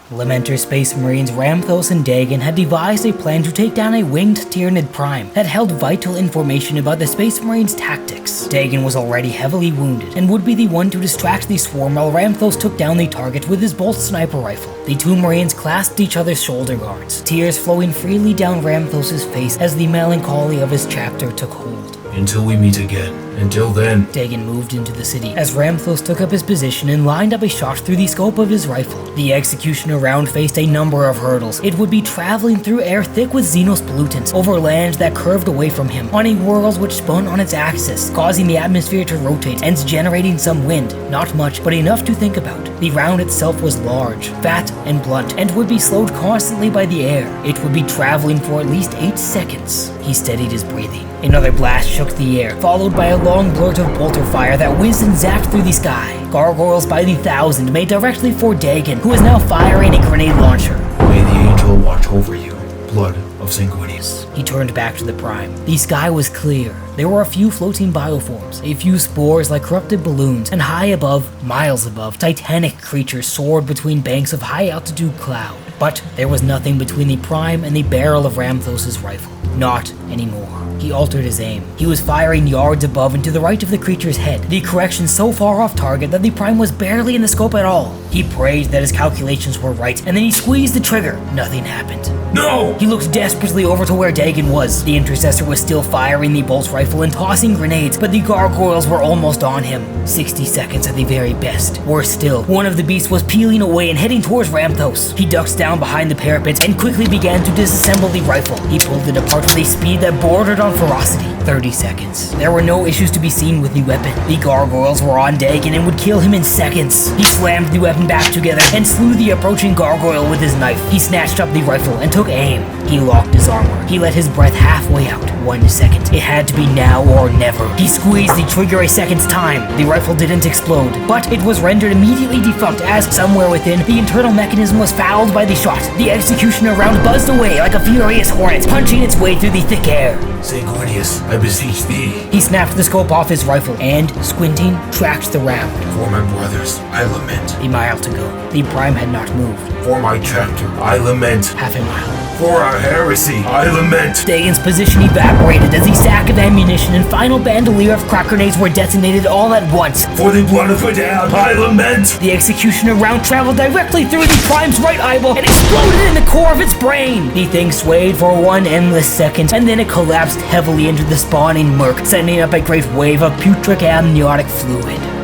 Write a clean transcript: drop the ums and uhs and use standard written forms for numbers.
Lamenter Space Marines Ramthos and Dagon had devised a plan to take down a winged Tyranid Prime that held vital information about the Space Marines' tactics. Dagon was already heavily wounded and would be the one to distract the swarm while Ramthos took down the target with his bolt sniper rifle. The two Marines clasped each other's shoulder guards, tears flowing freely down Ramthos' face as the melancholy of his chapter took hold. Until we meet again. Until then. Dagon moved into the city as Ramthos took up his position and lined up a shot through the scope of his rifle. The executioner round faced a number of hurdles. It would be traveling through air thick with Xenos pollutants, over lands that curved away from him, on a world which spun on its axis, causing the atmosphere to rotate and generating some wind. Not much, but enough to think about. The round itself was large, fat, and blunt, and would be slowed constantly by the air. It would be traveling for at least 8 seconds. He steadied his breathing. Another blast shook the air, followed by a long blurt of bolter fire that whizzed and zapped through the sky. Gargoyles by the thousand made directly for Dagon, who was now firing a grenade launcher. May the angel watch over you, blood of Sanguinius. He turned back to the Prime. The sky was clear. There were a few floating bioforms, a few spores like corrupted balloons, and high above, miles above, titanic creatures soared between banks of high-altitude cloud. But there was nothing between the Prime and the barrel of Ramthos' rifle. Not anymore. He altered his aim. He was firing yards above and to the right of the creature's head, the correction so far off target that the Prime was barely in the scope at all. He prayed that his calculations were right, and then he squeezed the trigger. Nothing happened. No! He looked desperately over to where Dagon was. The Intercessor was still firing the bolt rifle and tossing grenades, but the gargoyles were almost on him. 60 seconds at the very best. Worse still, one of the beasts was peeling away and heading towards Ramthos. He ducked down behind the parapet and quickly began to disassemble the rifle. He pulled it apart with a speed that bordered on ferocity. 30 seconds. There were no issues to be seen with the weapon. The gargoyles were on Dagon and would kill him in seconds. He slammed the weapon back together and slew the approaching gargoyle with his knife. He snatched up the rifle and took aim. He locked his armor. He let his breath halfway out. 1 second. It had to be now or never. He squeezed the trigger a second's time. The rifle didn't explode, but it was rendered immediately defunct as somewhere within, the internal mechanism was fouled by the shot. The executioner round buzzed away like a furious hornet, punching its way through the thick air. Sanguinius, I beseech thee. He snapped the scope off his rifle and, squinting, tracked the round. For my brothers, I lament. A mile to go. The Prime had not moved. For my chapter, I lament. Half a mile. For our heresy, I lament. Dagon's position evaporated as the sack of ammunition and final bandolier of crack grenades were detonated all at once. For the blood of Fidel, I lament. The executioner round traveled directly through the Prime's right eyeball and exploded in the core of its brain. The thing swayed for one endless second, and then it collapsed heavily into the spawning murk, sending up a great wave of putrid amniotic fluid.